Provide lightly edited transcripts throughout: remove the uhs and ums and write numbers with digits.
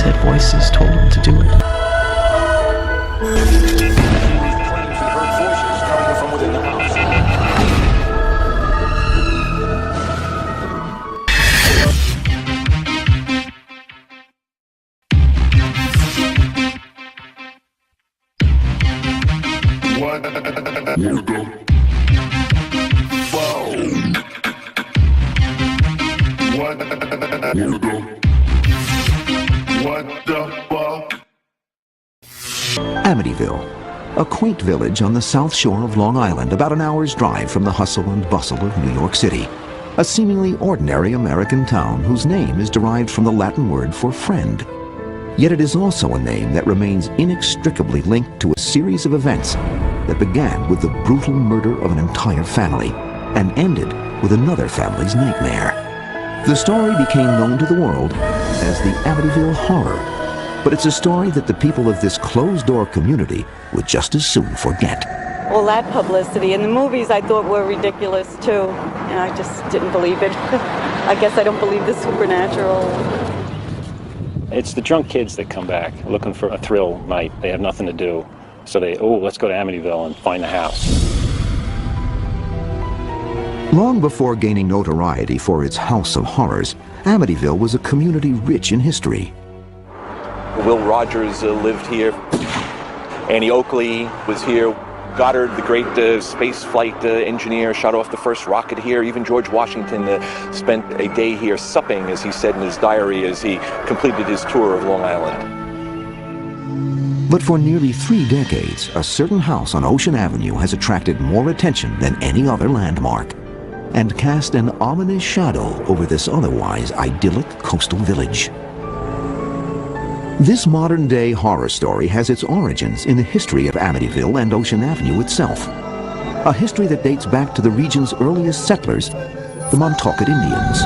said voices told him to do it. Amityville, a quaint village on the south shore of Long Island, about an hour's drive from the hustle and bustle of New York City. A seemingly ordinary American town whose name is derived from the Latin word for friend. Yet it is also a name that remains inextricably linked to a series of events that began with the brutal murder of an entire family and ended with another family's nightmare. The story became known to the world as the Amityville Horror, but it's a story that the people of this closed-door community would just as soon forget. Well, that publicity and the movies I thought were ridiculous too, and I just didn't believe it. I guess I don't believe the supernatural. It's the drunk kids that come back looking for a thrill night. They have nothing to do, so let's go to Amityville and find the house. Long before gaining notoriety for its House of Horrors, Amityville was a community rich in history. Will Rogers lived here. Annie Oakley was here. Goddard, the great space flight engineer, shot off the first rocket here. Even George Washington spent a day here supping, as he said in his diary, as he completed his tour of Long Island. But for nearly 3 decades, a certain house on Ocean Avenue has attracted more attention than any other landmark and cast an ominous shadow over this otherwise idyllic coastal village. This modern-day horror story has its origins in the history of Amityville and Ocean Avenue itself, a history that dates back to the region's earliest settlers, the Montaukett Indians.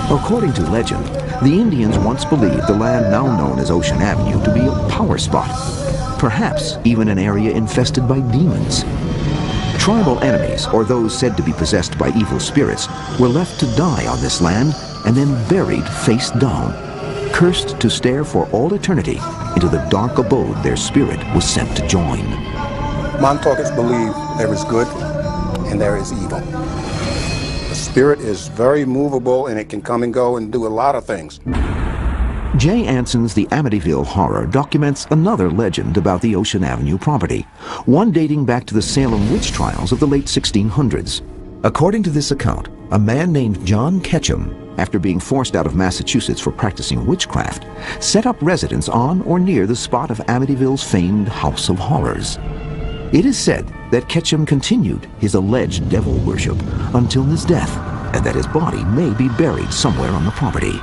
According to legend, the Indians once believed the land now known as Ocean Avenue to be a power spot, perhaps even an area infested by demons. Tribal enemies, or those said to be possessed by evil spirits, were left to die on this land and then buried face down, cursed to stare for all eternity into the dark abode their spirit was sent to join. Montaukets believe there is good and there is evil. The spirit is very movable and it can come and go and do a lot of things. Jay Anson's The Amityville Horror documents another legend about the Ocean Avenue property, one dating back to the Salem witch trials of the late 1600s. According to this account, a man named John Ketchum, after being forced out of Massachusetts for practicing witchcraft, set up residence on or near the spot of Amityville's famed House of Horrors. It is said that Ketchum continued his alleged devil worship until his death, and that his body may be buried somewhere on the property.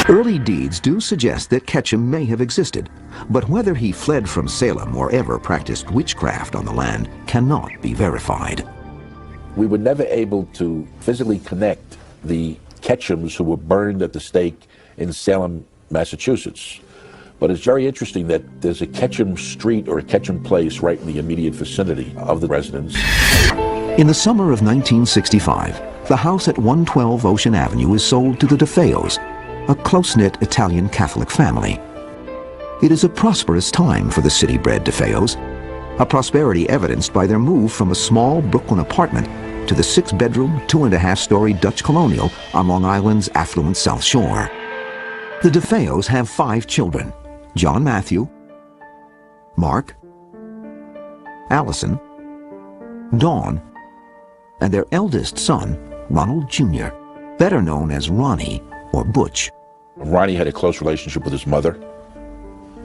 Early deeds do suggest that Ketchum may have existed, but whether he fled from Salem or ever practiced witchcraft on the land cannot be verified. We were never able to physically connect the Ketchums who were burned at the stake in Salem, Massachusetts. But it's very interesting that there's a Ketchum Street or a Ketchum Place right in the immediate vicinity of the residence. In the summer of 1965, the house at 112 Ocean Avenue is sold to the DeFeos, a close-knit Italian Catholic family. It is a prosperous time for the city-bred DeFeos, a prosperity evidenced by their move from a small Brooklyn apartment to the 6-bedroom, 2.5-story Dutch colonial on Long Island's affluent South Shore. The DeFeos have 5 children: John Matthew, Mark, Allison, Dawn, and their eldest son, Ronald Jr., better known as Ronnie or Butch. Ronnie had a close relationship with his mother.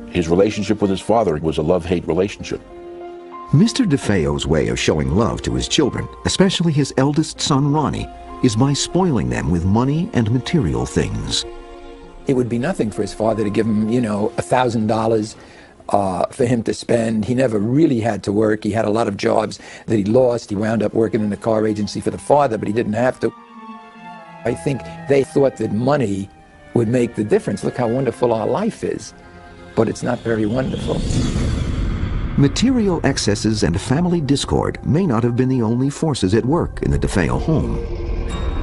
His relationship with his father was a love-hate relationship. Mr. DeFeo's way of showing love to his children, especially his eldest son Ronnie, is by spoiling them with money and material things. It would be nothing for his father to give him, $1,000 for him to spend. He never really had to work. He had a lot of jobs that he lost. He wound up working in a car agency for the father, but he didn't have to. I think they thought that money would make the difference. Look how wonderful our life is. But it's not very wonderful. Material excesses and family discord may not have been the only forces at work in the DeFeo home.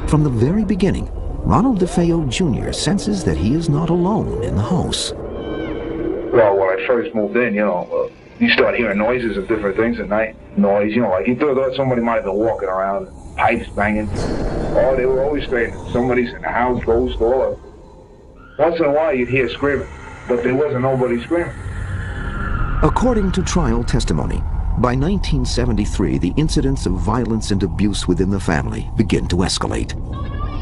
From the very beginning, Ronald DeFeo Jr. senses that he is not alone in the house. Well, when I first moved in, you start hearing noises of different things at night. Noise, like you thought somebody might have been walking around, pipes banging. Oh, they were always screaming. Somebody's in the house, ghost, all of. Once in a while you'd hear screaming, but there wasn't nobody screaming. According to trial testimony, by 1973, the incidents of violence and abuse within the family begin to escalate.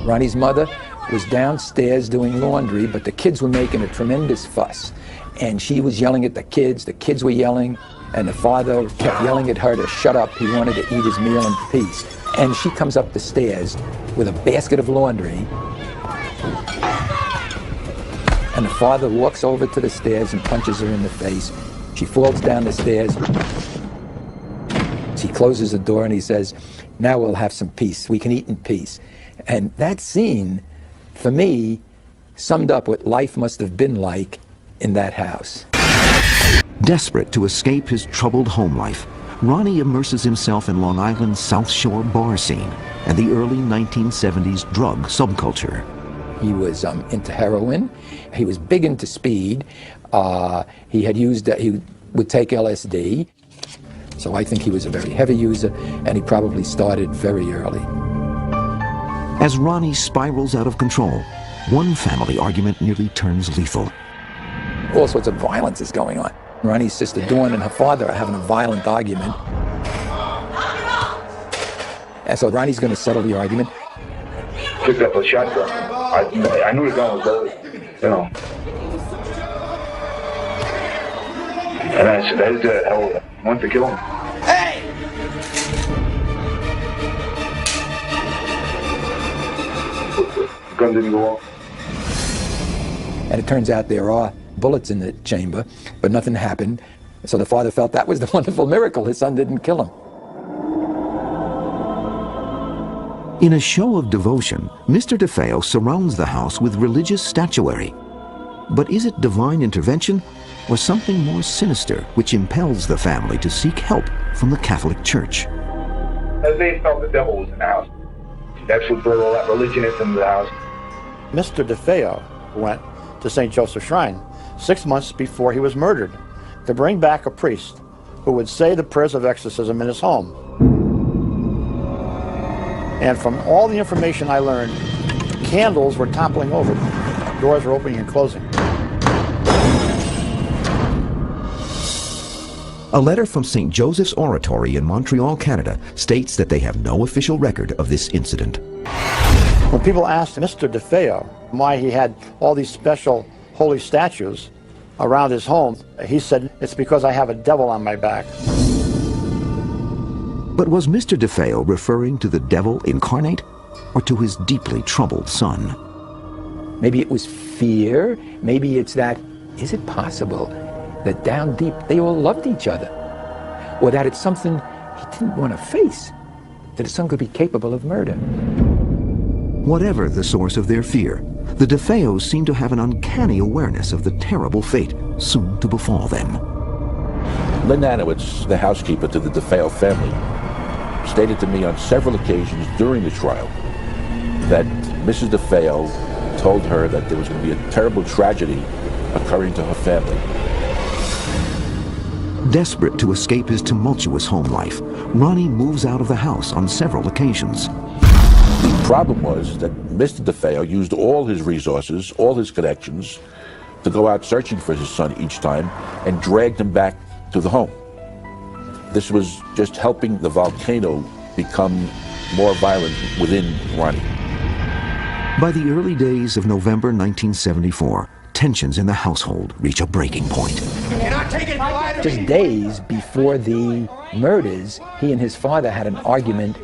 Ronnie's mother was downstairs doing laundry, but the kids were making a tremendous fuss. And she was yelling at the kids were yelling, and the father kept yelling at her to shut up. He wanted to eat his meal in peace. And she comes up the stairs with a basket of laundry. And the father walks over to the stairs and punches her in the face. She falls down the stairs. He closes the door and he says, "Now we'll have some peace. We can eat in peace." And that scene, for me, summed up what life must have been like in that house. Desperate to escape his troubled home life, Ronnie immerses himself in Long Island's South Shore bar scene and the early 1970s drug subculture. He was into heroin. He was big into speed. He would take LSD. So I think he was a very heavy user, and he probably started very early. As Ronnie spirals out of control, one family argument nearly turns lethal. All sorts of violence is going on. Ronnie's sister Dawn and her father are having a violent argument. And so Ronnie's going to settle the argument. Picked up a shotgun. I knew the gun was loaded, And I said, "That's the hell, I want to kill him." Hey! The gun didn't go off. And it turns out there are bullets in the chamber, but nothing happened. So the father felt that was the wonderful miracle. His son didn't kill him. In a show of devotion, Mr. DeFeo surrounds the house with religious statuary. But is it divine intervention or something more sinister which impels the family to seek help from the Catholic Church? As they felt the devil was in the house. That's what brought all that religion into the house. Mr. DeFeo went to St. Joseph's Shrine 6 months before he was murdered to bring back a priest who would say the prayers of exorcism in his home. And from all the information I learned, candles were toppling over. Doors were opening and closing. A letter from St. Joseph's Oratory in Montreal, Canada, states that they have no official record of this incident. When people asked Mr. DeFeo why he had all these special holy statues around his home, he said, "It's because I have a devil on my back." But was Mr. DeFeo referring to the devil incarnate or to his deeply troubled son? Maybe it was fear. Maybe it's that, is it possible that down deep they all loved each other? Or that it's something he didn't want to face, that his son could be capable of murder? Whatever the source of their fear, the DeFeos seem to have an uncanny awareness of the terrible fate soon to befall them. Lynn Anowitz, the housekeeper to the DeFeo family, stated to me on several occasions during the trial that Mrs. DeFeo told her that there was going to be a terrible tragedy occurring to her family. Desperate to escape his tumultuous home life, Ronnie moves out of the house on several occasions. The problem was that Mr. DeFeo used all his resources, all his connections, to go out searching for his son each time and dragged him back to the home. This was just helping the volcano become more violent within Ronnie. By the early days of November 1974, tensions in the household reach a breaking point. Just days before the murders, he and his father had an argument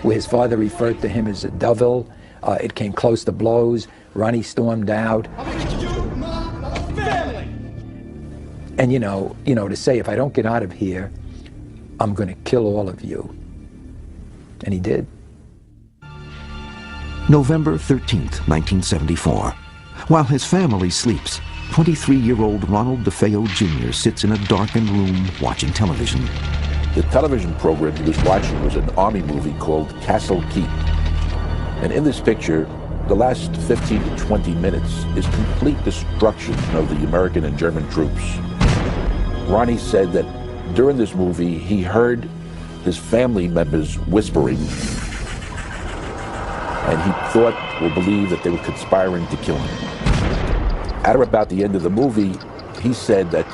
where his father referred to him as a devil. It came close to blows. Ronnie stormed out. And you know, to say, if I don't get out of here, I'm going to kill all of you. And he did. November 13th, 1974. While his family sleeps, 23-year-old Ronald DeFeo Jr. sits in a darkened room watching television. The television program he was watching was an army movie called Castle Keep. And in this picture, The last 15 to 20 minutes is complete destruction of the American and German troops. Ronnie said that during this movie, he heard his family members whispering, and he thought or believed that they were conspiring to kill him. At or about the end of the movie, he said that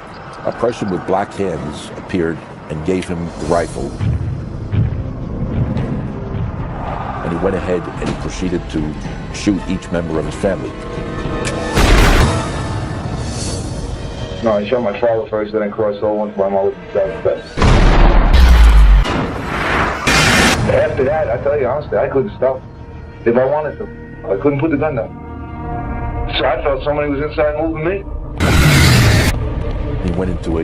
a person with black hands appeared and gave him the rifle. And he went ahead and he proceeded to shoot each member of his family. No, he shot my father first, then crossed over once my mother was bed. After that, I tell you honestly, I couldn't stop. If I wanted to, I couldn't put the gun down. So I felt somebody was inside moving me. He went into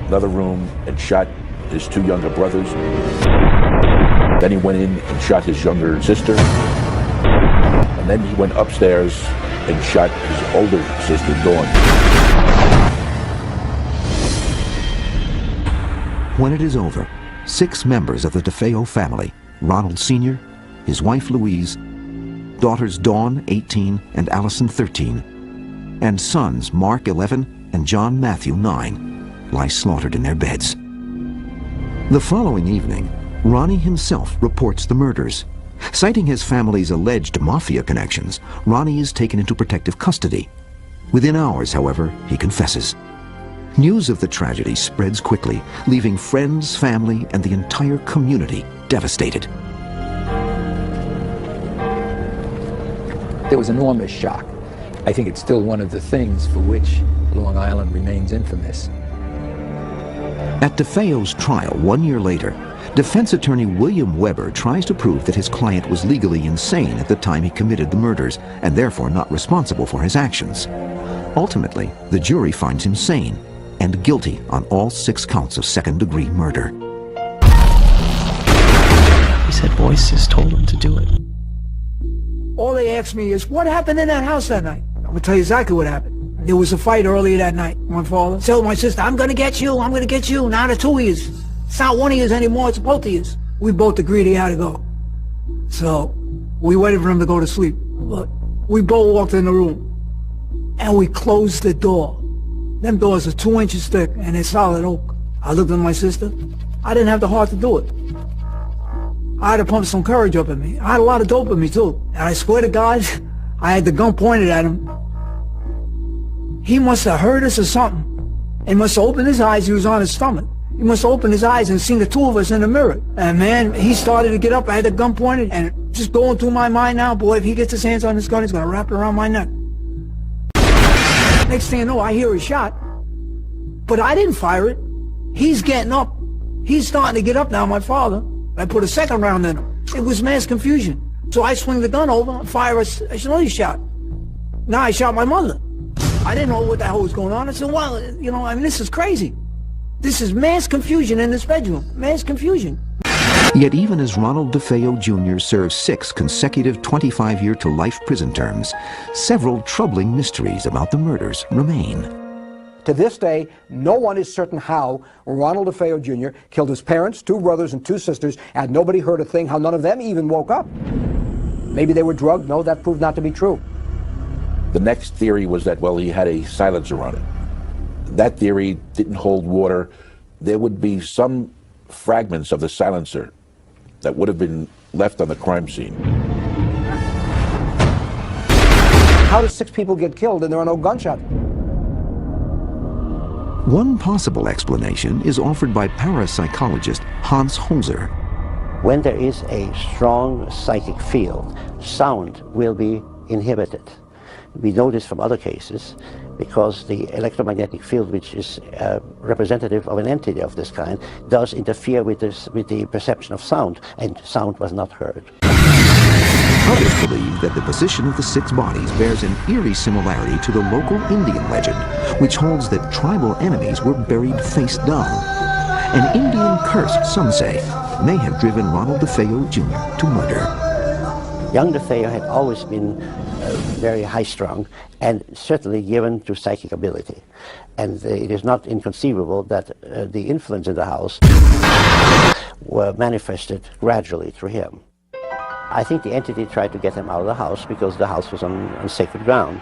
another room and shot his two younger brothers. Then he went in and shot his younger sister. And then he went upstairs and shot his older sister, Dawn. When it is over, 6 members of the DeFeo family, Ronald Sr., his wife Louise, daughters Dawn, 18, and Allison, 13, and sons Mark, 11, and John Matthew, 9, lie slaughtered in their beds. The following evening, Ronnie himself reports the murders. Citing his family's alleged mafia connections, Ronnie is taken into protective custody. Within hours, however, he confesses. News of the tragedy spreads quickly, leaving friends, family, and the entire community devastated. There was enormous shock. I think it's still one of the things for which Long Island remains infamous. At DeFeo's trial 1 year later, defense attorney William Weber tries to prove that his client was legally insane at the time he committed the murders and therefore not responsible for his actions. Ultimately, the jury finds him sane and guilty on all 6 counts of second-degree murder. He said voices told him to do it. All they asked me is, what happened in that house that night? I'm going to tell you exactly what happened. There was a fight earlier that night. My father told my sister, I'm going to get you, I'm going to get you. Now the 2 years. It's not 1 of you anymore, it's both of you. We both agreed he had to go. So we waited for him to go to sleep. But we both walked in the room and we closed the door. Them doors are 2 inches thick and they're solid oak. I looked at my sister. I didn't have the heart to do it. I had to pump some courage up in me. I had a lot of dope in me too. And I swear to God, I had the gun pointed at him. He must have heard us or something. He must have opened his eyes. He was on his stomach. He must have opened his eyes and seen the 2 of us in the mirror. And man, he started to get up. I had the gun pointed and just going through my mind now, boy, if he gets his hands on this gun, he's going to wrap it around my neck. Next thing you know, I hear a shot. But I didn't fire it. He's getting up. He's starting to get up now, my father. I put a second round in him. It was mass confusion. So I swing the gun over and fire another shot. Now I shot my mother. I didn't know what the hell was going on. I said, well, you know, I mean, this is crazy. This is mass confusion in this bedroom. Mass confusion. Yet even as Ronald DeFeo Jr. serves 6 consecutive 25-year-to-life prison terms, several troubling mysteries about the murders remain. To this day, no one is certain how Ronald DeFeo Jr. killed his parents, 2 brothers and 2 sisters, and nobody heard a thing, how none of them even woke up. Maybe they were drugged. No, that proved not to be true. The next theory was that, well, he had a silencer on it. That theory didn't hold water. There would be some fragments of the silencer that would have been left on the crime scene. How did 6 people get killed and there are no gunshots? One possible explanation is offered by parapsychologist Hans Holzer. When there is a strong psychic field, sound will be inhibited. We know this from other cases because the electromagnetic field, which is representative of an entity of this kind, does interfere with the perception of sound, and sound was not heard. Others believe that the position of the 6 bodies bears an eerie similarity to the local Indian legend, which holds that tribal enemies were buried face down. An Indian curse, some say, may have driven Ronald DeFeo Jr. to murder. Young DeFeo had always been very high-strung and certainly given to psychic ability. And it is not inconceivable that the influence in the house were manifested gradually through him. I think the entity tried to get him out of the house because the house was on sacred ground.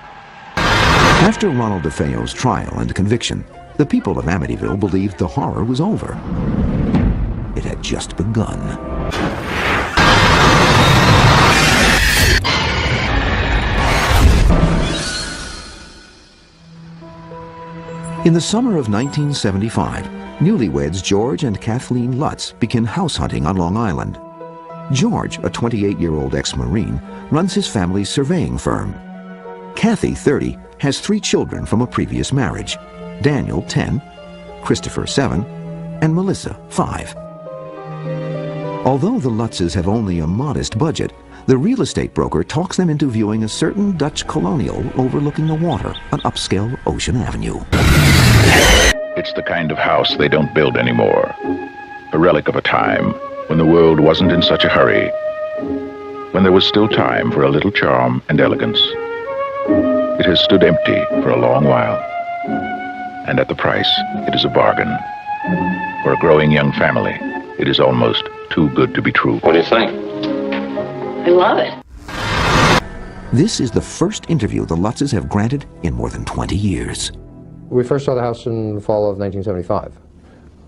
After Ronald DeFeo's trial and conviction, the people of Amityville believed the horror was over. It had just begun. In the summer of 1975, newlyweds George and Kathleen Lutz begin house hunting on Long Island. George, a 28-year-old ex-Marine, runs his family's surveying firm. Kathy, 30, has 3 children from a previous marriage: Daniel, 10, Christopher, 7, and Melissa, 5. Although the Lutzes have only a modest budget, the real estate broker talks them into viewing a certain Dutch colonial overlooking the water on upscale Ocean Avenue. It's the kind of house they don't build anymore. A relic of a time when the world wasn't in such a hurry, when there was still time for a little charm and elegance. It has stood empty for a long while, and at the price, it is a bargain. For a growing young family, it is almost too good to be true. What do you think? I love it. This is the first interview the Lutzes have granted in more than 20 years. We first saw the house in the fall of 1975.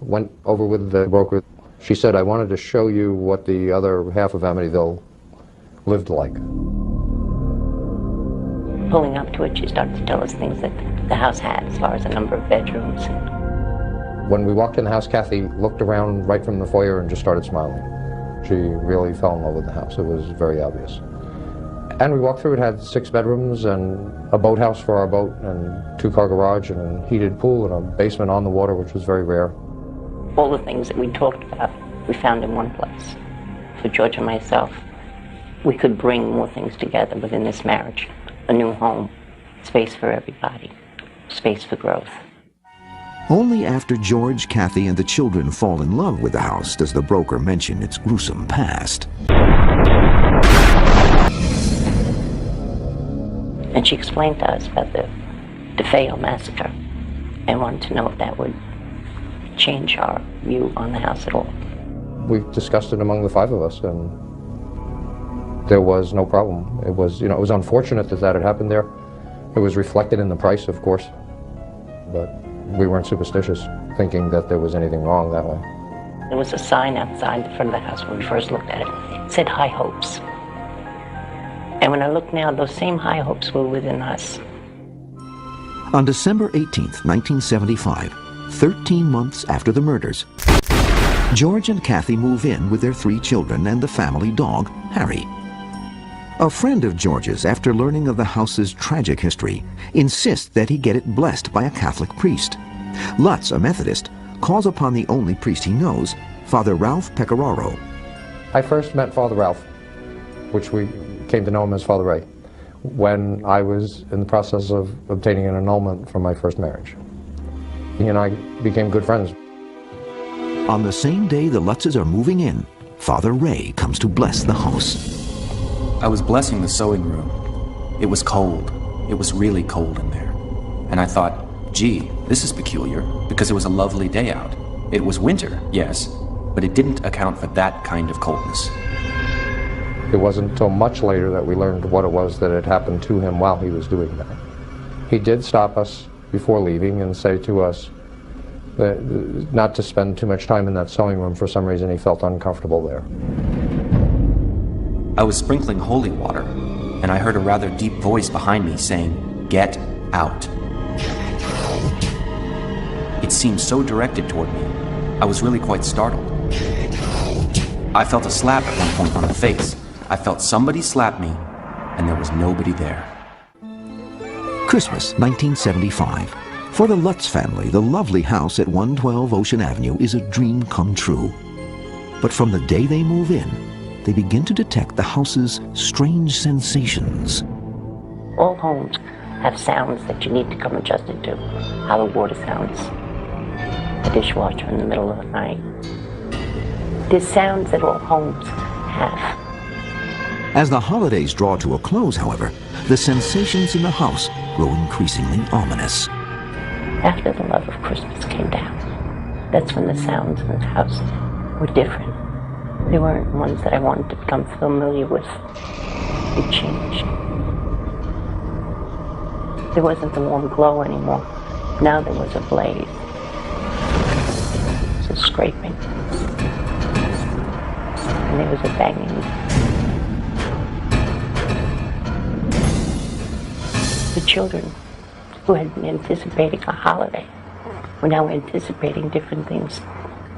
Went over with the broker. She said, I wanted to show you what the other half of Amityville lived like. Pulling up to it, she started to tell us things that the house had as far as the number of bedrooms. When we walked in the house, Kathy looked around right from the foyer and just started smiling. She really fell in love with the house. It was very obvious. And we walked through. It had 6 bedrooms and a boathouse for our boat and 2-car garage and a heated pool and a basement on the water, which was very rare. All the things that we talked about, we found in one place. For George and myself, we could bring more things together within this marriage. A new home, space for everybody, space for growth. Only after George, Kathy, and the children fall in love with the house does the broker mention its gruesome past. And she explained to us about the DeFeo massacre and wanted to know if that would change our view on the house at all. We discussed it among the 5 of us, and there was no problem. It was, it was unfortunate that that had happened there. It was reflected in the price, of course, but we weren't superstitious, thinking that there was anything wrong that way. There was a sign outside the front of the house when we first looked at it. It said High Hopes. And when I look now, those same high hopes were within us. On December 18th, 1975, 13 months after the murders, George and Kathy move in with their 3 children and the family dog, Harry. A friend of George's, after learning of the house's tragic history, insists that he get it blessed by a Catholic priest. Lutz, a Methodist, calls upon the only priest he knows, Father Ralph Pecoraro. I first met Father Ralph, which we came to know him as Father Ray, when I was in the process of obtaining an annulment from my first marriage. He and I became good friends. On the same day the Lutzes are moving in, Father Ray comes to bless the house. I was blessing the sewing room. It was cold. It was really cold in there. And I thought, gee, this is peculiar, because it was a lovely day out. It was winter, yes, but it didn't account for that kind of coldness. It wasn't until much later that we learned what it was that had happened to him while he was doing that. He did stop us before leaving and say to us that not to spend too much time in that sewing room. For some reason he felt uncomfortable there. I was sprinkling holy water, and I heard a rather deep voice behind me saying, "Get out." It seemed so directed toward me, I was really quite startled. I felt a slap at one point on the face. I felt somebody slap me, and there was nobody there. Christmas, 1975. For the Lutz family, the lovely house at 112 Ocean Avenue is a dream come true. But from the day they move in, they begin to detect the house's strange sensations. All homes have sounds that you need to come adjusted to. How the water sounds, the dishwasher in the middle of the night. There's sounds that all homes have. As the holidays draw to a close, however, the sensations in the house grow increasingly ominous. After the love of Christmas came down, that's when the sounds in the house were different. They weren't ones that I wanted to become familiar with. They changed. There wasn't the warm glow anymore. Now there was a blaze. There was a scraping. And there was a banging. The children who had been anticipating a holiday were now anticipating different things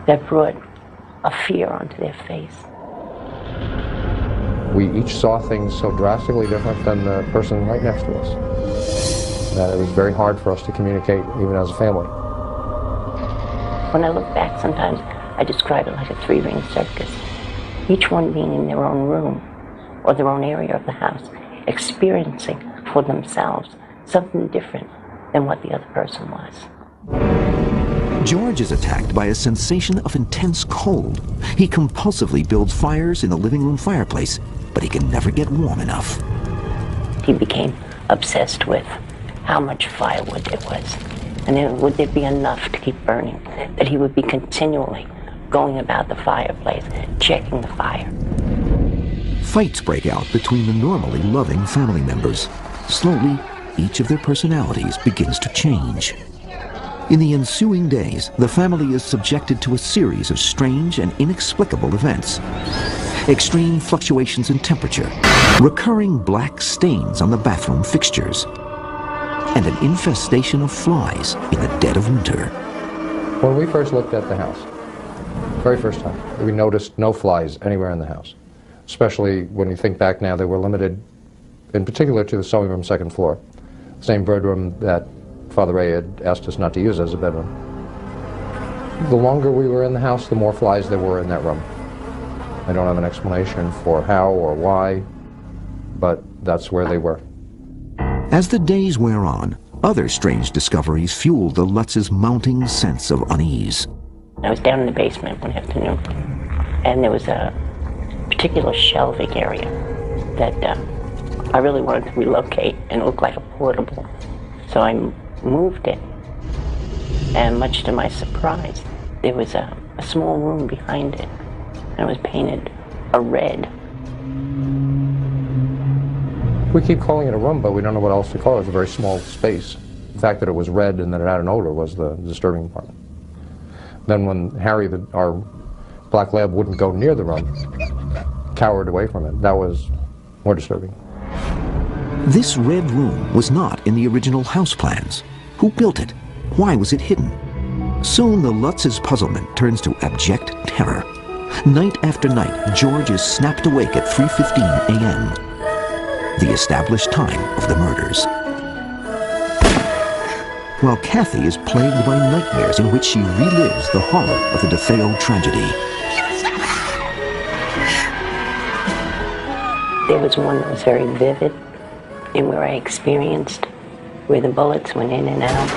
that brought a fear onto their face. We each saw things so drastically different than the person right next to us that it was very hard for us to communicate, even as a family. When I look back, sometimes I describe it like a three-ring circus, each one being in their own room or their own area of the house, experiencing for themselves something different than what the other person was. George is attacked by a sensation of intense cold. He compulsively builds fires in the living room fireplace, but he can never get warm enough. He became obsessed with how much firewood there was, and then would there be enough to keep burning, that he would be continually going about the fireplace, checking the fire. Fights break out between the normally loving family members. Slowly, each of their personalities begins to change. In the ensuing days, the family is subjected to a series of strange and inexplicable events. Extreme fluctuations in temperature, recurring black stains on the bathroom fixtures, and an infestation of flies in the dead of winter. When we first looked at the house, very first time, we noticed no flies anywhere in the house. Especially when you think back now, they were limited, in particular, to the sewing room second floor. Same bedroom that Father Ray had asked us not to use as a bedroom. The longer we were in the house, the more flies there were in that room. I don't have an explanation for how or why, but that's where they were. As the days wear on, other strange discoveries fuel the Lutz's mounting sense of unease. I was down in the basement one afternoon, and there was a particular shelving area that I really wanted to relocate, and it looked like a portable. So I moved it, and much to my surprise, there was a small room behind it, and it was painted a red. We keep calling it a room, but we don't know what else to call it. It's a very small space. The fact that it was red and that it had an odor was the disturbing part. Then when Harry, our black lab, wouldn't go near the room, cowered away from it, that was more disturbing. This red room was not in the original house plans. Who built it? Why was it hidden? Soon the Lutz's puzzlement turns to abject terror. Night after night, George is snapped awake at 3:15 a.m., the established time of the murders. While Kathy is plagued by nightmares in which she relives the horror of the DeFeo tragedy. There was one that was very vivid, and where I experienced where the bullets went in and out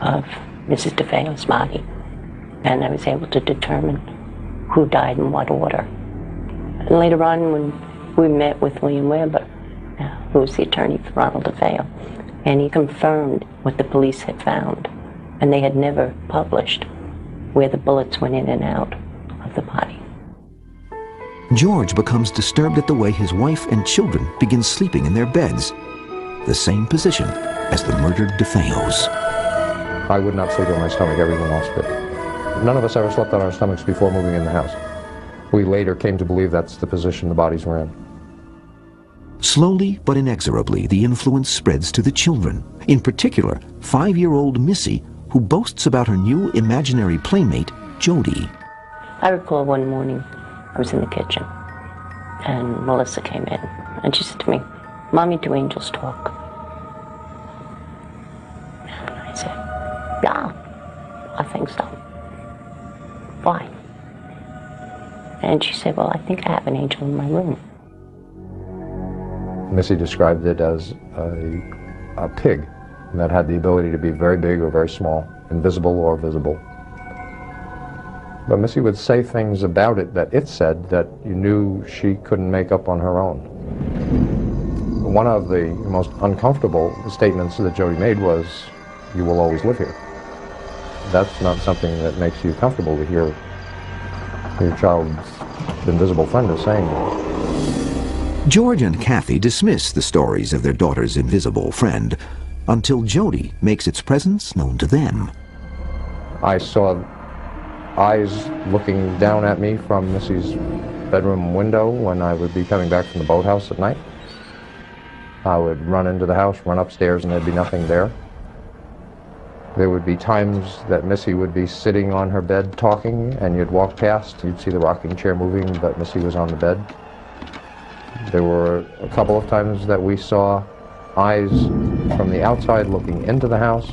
of Mrs. DeFeo's body. And I was able to determine who died in what order. And later on, when we met with William Weber, who was the attorney for Ronald DeFeo, and he confirmed what the police had found, and they had never published where the bullets went in and out of the body. George becomes disturbed at the way his wife and children begin sleeping in their beds, the same position as the murdered DeFeos. I would not sleep on my stomach, everyone else did. None of us ever slept on our stomachs before moving in the house. We later came to believe that's the position the bodies were in. Slowly but inexorably, the influence spreads to the children, in particular, 5-year-old Missy, who boasts about her new imaginary playmate, Jody. I recall one morning I was in the kitchen, and Melissa came in, and she said to me, "Mommy, do angels talk?" And I said, "Yeah, I think so. Why?" And she said, "Well, I think I have an angel in my room." Missy described it as a pig that had the ability to be very big or very small, invisible or visible. But Missy would say things about it that it said that you knew she couldn't make up on her own. One of the most uncomfortable statements that Jody made was, "You will always live here." That's not something that makes you comfortable to hear your child The invisible friend is saying that. George and Kathy dismiss the stories of their daughter's invisible friend until Jody makes its presence known to them. I saw eyes looking down at me from Missy's bedroom window when I would be coming back from the boathouse at night. I would run into the house, run upstairs, and there'd be nothing there. There would be times that Missy would be sitting on her bed talking, and you'd walk past, you'd see the rocking chair moving, but Missy was on the bed. There were a couple of times that we saw eyes from the outside looking into the house.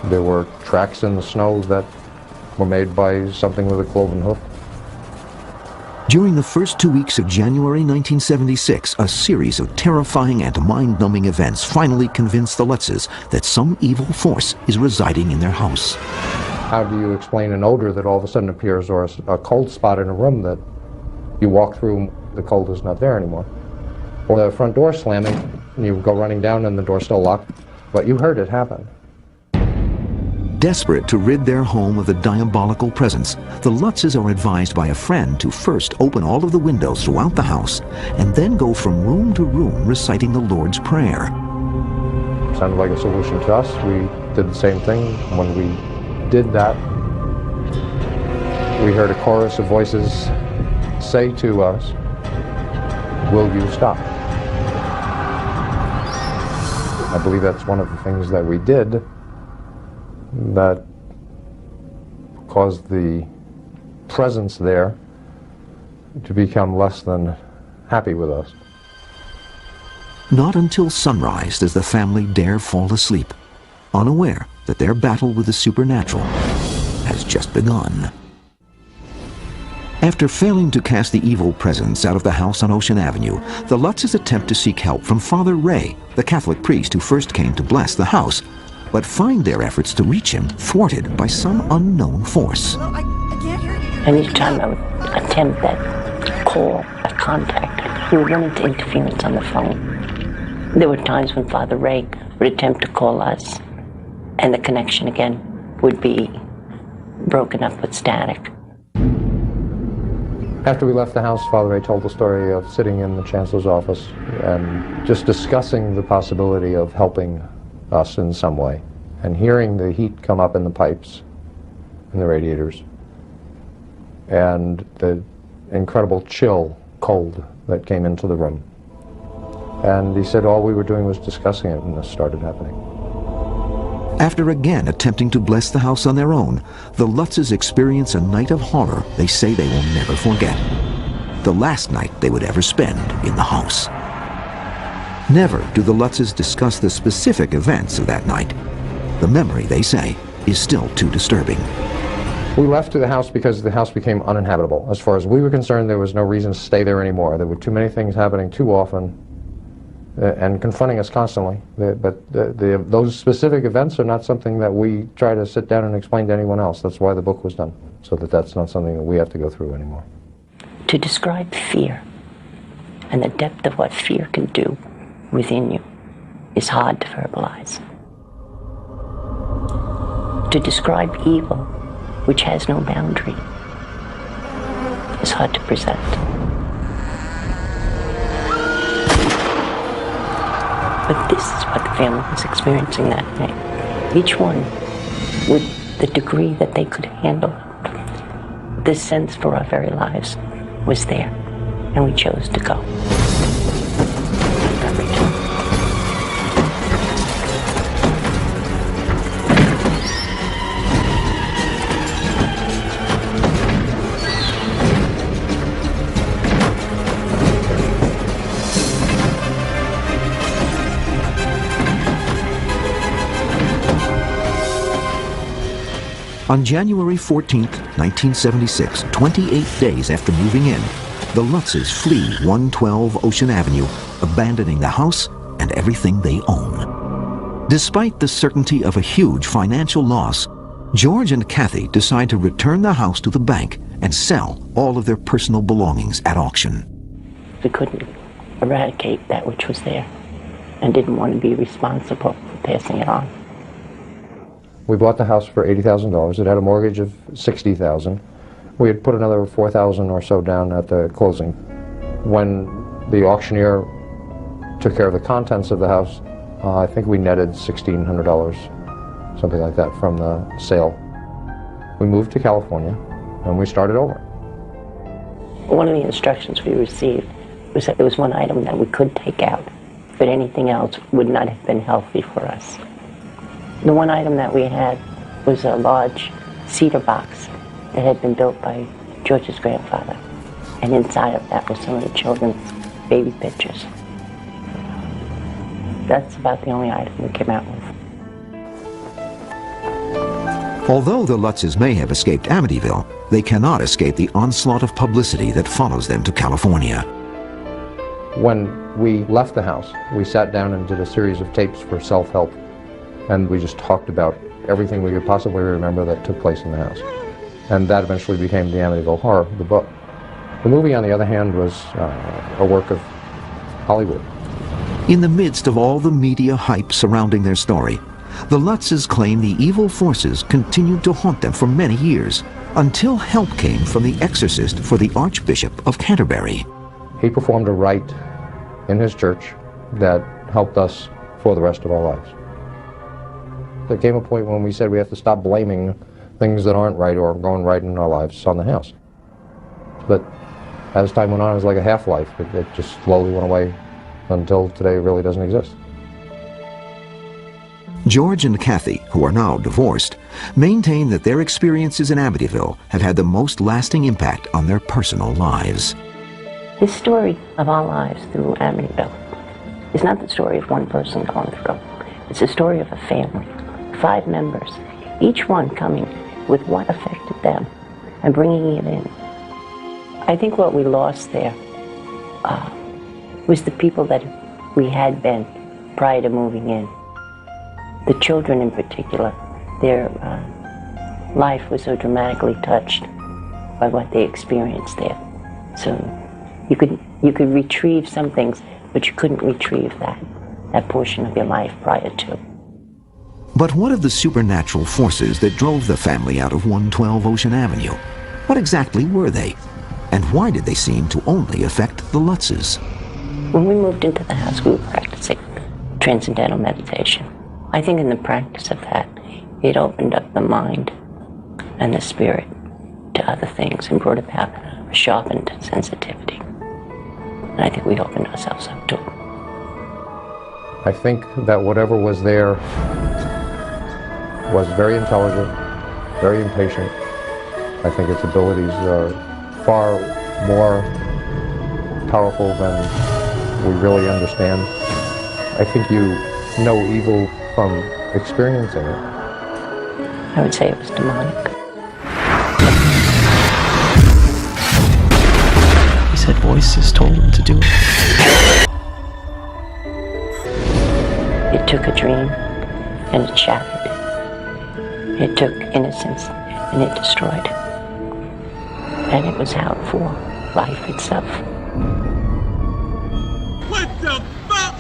There were tracks in the snow that were made by something with a cloven hoof. During the first 2 weeks of January 1976, a series of terrifying and mind-numbing events finally convinced the Lutzes that some evil force is residing in their house. How do you explain an odor that all of a sudden appears, or a cold spot in a room that you walk through, the cold is not there anymore? Or the front door slamming, and you go running down and the door's still locked, but you heard it happen. Desperate to rid their home of the diabolical presence, the Lutzes are advised by a friend to first open all of the windows throughout the house and then go from room to room reciting the Lord's Prayer. Sounded like a solution to us. We did the same thing. When we did that, we heard a chorus of voices say to us, "Will you stop?" I believe that's one of the things that we did that caused the presence there to become less than happy with us. Not until sunrise does the family dare fall asleep, unaware that their battle with the supernatural has just begun. After failing to cast the evil presence out of the house on Ocean Avenue, the Lutzes attempt to seek help from Father Ray, the Catholic priest who first came to bless the house, but find their efforts to reach him thwarted by some unknown force. And each time I would attempt that call, that contact, he would run into interference on the phone. There were times when Father Ray would attempt to call us, and the connection again would be broken up with static. After we left the house, Father Ray told the story of sitting in the Chancellor's office and just discussing the possibility of helping us in some way, and hearing the heat come up in the pipes and the radiators, and the incredible chill, cold that came into the room. And he said all we were doing was discussing it when this started happening. After again attempting to bless the house on their own, the Lutzes experience a night of horror they say they will never forget. The last night they would ever spend in the house. Never do the Lutzes discuss the specific events of that night. The memory, they say, is still too disturbing. We left the house because the house became uninhabitable. As far as we were concerned, there was no reason to stay there anymore. There were too many things happening too often and confronting us constantly. Those specific events are not something that we try to sit down and explain to anyone else. That's why the book was done, so that that's not something that we have to go through anymore. To describe fear and the depth of what fear can do within you is hard to verbalize. To describe evil, which has no boundary, is hard to present. But this is what the family was experiencing that night. Each one, with the degree that they could handle, this sense for our very lives was there, and we chose to go. On January 14th, 1976, 28 days after moving in, the Lutzes flee 112 Ocean Avenue, abandoning the house and everything they own. Despite the certainty of a huge financial loss, George and Kathy decide to return the house to the bank and sell all of their personal belongings at auction. We couldn't eradicate that which was there and didn't want to be responsible for passing it on. We bought the house for $80,000. It had a mortgage of $60,000. We had put another 4,000 or so down at the closing. When the auctioneer took care of the contents of the house, I think we netted $1,600, something like that, from the sale. We moved to California and we started over. One of the instructions we received was that there was one item that we could take out, but anything else would not have been healthy for us. The one item that we had was a large cedar box that had been built by George's grandfather, and inside of that were some of the children's baby pictures. That's about the only item we came out with. Although the Lutzes may have escaped Amityville, they cannot escape the onslaught of publicity that follows them to California. When we left the house, we sat down and did a series of tapes for self-help, and we just talked about everything we could possibly remember that took place in the house. And that eventually became the Amityville Horror, the book. The movie, on the other hand, was a work of Hollywood. In the midst of all the media hype surrounding their story, the Lutzes claim the evil forces continued to haunt them for many years, until help came from the exorcist for the Archbishop of Canterbury. He performed a rite in his church that helped us for the rest of our lives. There came a point when we said we have to stop blaming things that aren't right or going right in our lives on the house. But as time went on, it was like a half-life. It just slowly went away until today it really doesn't exist. George and Kathy, who are now divorced, maintain that their experiences in Amityville have had the most lasting impact on their personal lives. This story of our lives through Amityville is not the story of one person going through. It's the story of a family, 5 members, each one coming with what affected them and bringing it in. I think what we lost there was the people that we had been prior to moving in. The children in particular, their life was so dramatically touched by what they experienced there. So you could retrieve some things, but you couldn't retrieve that portion of your life prior to. But what of the supernatural forces that drove the family out of 112 Ocean Avenue? What exactly were they? And why did they seem to only affect the Lutzes? When we moved into the house, we were practicing transcendental meditation. I think in the practice of that, it opened up the mind and the spirit to other things and brought about a sharpened sensitivity. And I think we opened ourselves up to it. I think that whatever was there was very intelligent, very impatient. I think its abilities are far more powerful than we really understand. I think you know evil from experiencing it. I would say it was demonic. He said voices told him to do it. It took a dream and it shattered. It took innocence and it destroyed. And it was out for life itself. What the fuck?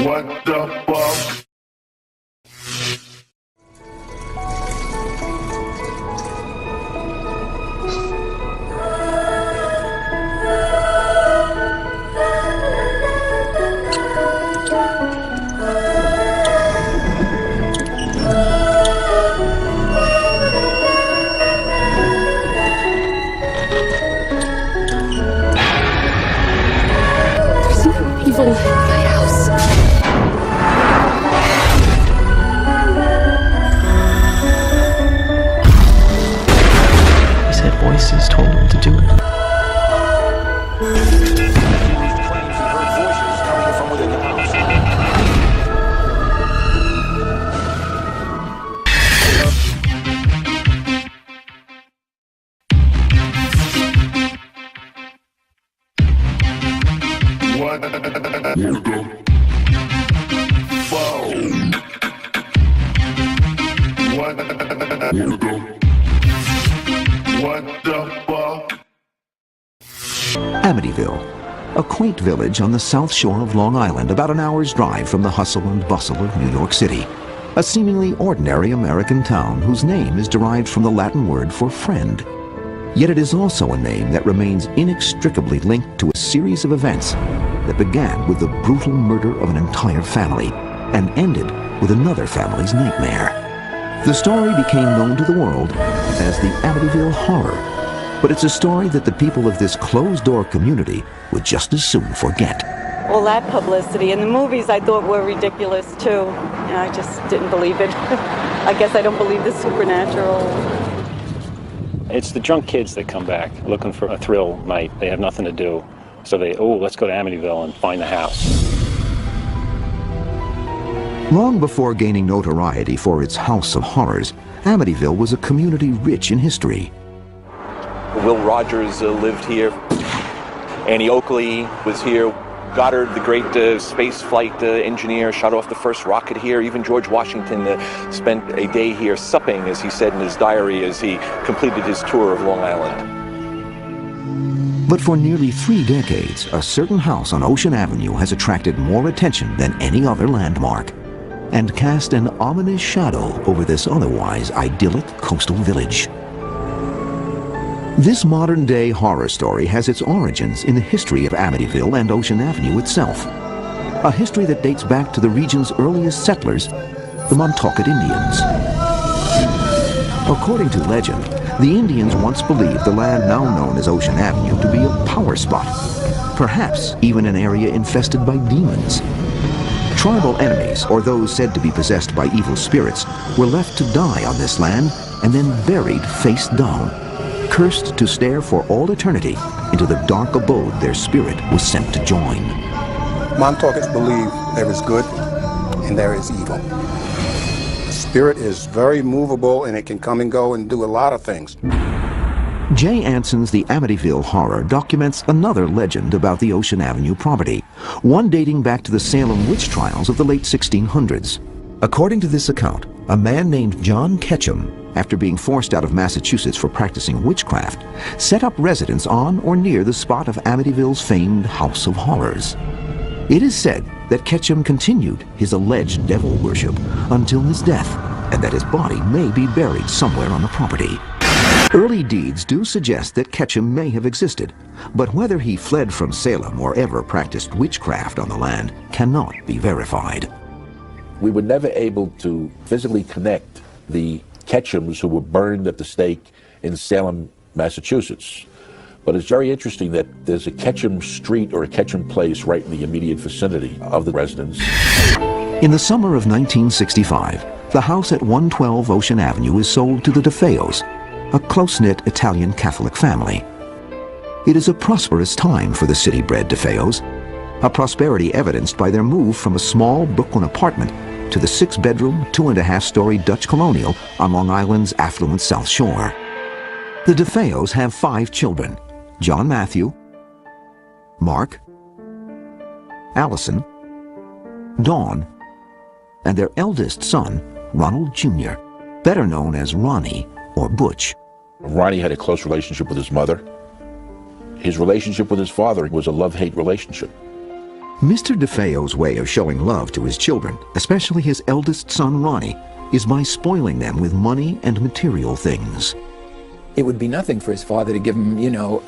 What the fuck? Evil in my house. He said voices told him to do it. What the fuck? Amityville, a quaint village on the south shore of Long Island, about an hour's drive from the hustle and bustle of New York City. A seemingly ordinary American town whose name is derived from the Latin word for friend. Yet it is also a name that remains inextricably linked to a series of events that began with the brutal murder of an entire family and ended with another family's nightmare. The story became known to the world as the Amityville Horror, but it's a story that the people of this closed-door community would just as soon forget. All that publicity and the movies I thought were ridiculous too. And I just didn't believe it. I guess I don't believe the supernatural. It's the drunk kids that come back looking for a thrill night. They have nothing to do. So let's go to Amityville and find the house. Long before gaining notoriety for its house of horrors, Amityville was a community rich in history. Will Rogers lived here. Annie Oakley was here. Goddard, the great space flight engineer, shot off the first rocket here. Even George Washington spent a day here supping, as he said in his diary, as he completed his tour of Long Island. But for nearly 3 decades, a certain house on Ocean Avenue has attracted more attention than any other landmark and cast an ominous shadow over this otherwise idyllic coastal village. This modern-day horror story has its origins in the history of Amityville and Ocean Avenue itself, a history that dates back to the region's earliest settlers, the Montaukett Indians. According to legend, the Indians once believed the land now known as Ocean Avenue to be a power spot, perhaps even an area infested by demons. Tribal enemies, or those said to be possessed by evil spirits, were left to die on this land and then buried face down, cursed to stare for all eternity into the dark abode their spirit was sent to join. Montaukets believe there is good and there is evil. The spirit is very movable and it can come and go and do a lot of things. Jay Anson's The Amityville Horror documents another legend about the Ocean Avenue property, one dating back to the Salem witch trials of the late 1600s. According to this account, a man named John Ketchum, after being forced out of Massachusetts for practicing witchcraft, set up residence on or near the spot of Amityville's famed House of Horrors. It is said that Ketchum continued his alleged devil worship until his death, and that his body may be buried somewhere on the property. Early deeds do suggest that Ketchum may have existed, but whether he fled from Salem or ever practiced witchcraft on the land cannot be verified. We were never able to physically connect the Ketchums who were burned at the stake in Salem, Massachusetts. But it's very interesting that there's a Ketchum Street or a Ketchum Place right in the immediate vicinity of the residence. In the summer of 1965, the house at 112 Ocean Avenue is sold to the DeFeos, a close-knit Italian Catholic family. It is a prosperous time for the city-bred DeFeos, a prosperity evidenced by their move from a small Brooklyn apartment to the 6-bedroom, 2.5-story Dutch colonial on Long Island's affluent South Shore. The DeFeos have 5 children: John Matthew, Mark, Allison, Dawn, and their eldest son, Ronald Jr., better known as Ronnie or Butch. Ronnie had a close relationship with his mother. His relationship with his father was a love-hate relationship. Mr. DeFeo's way of showing love to his children, especially his eldest son Ronnie, is by spoiling them with money and material things. It would be nothing for his father to give him, $1,000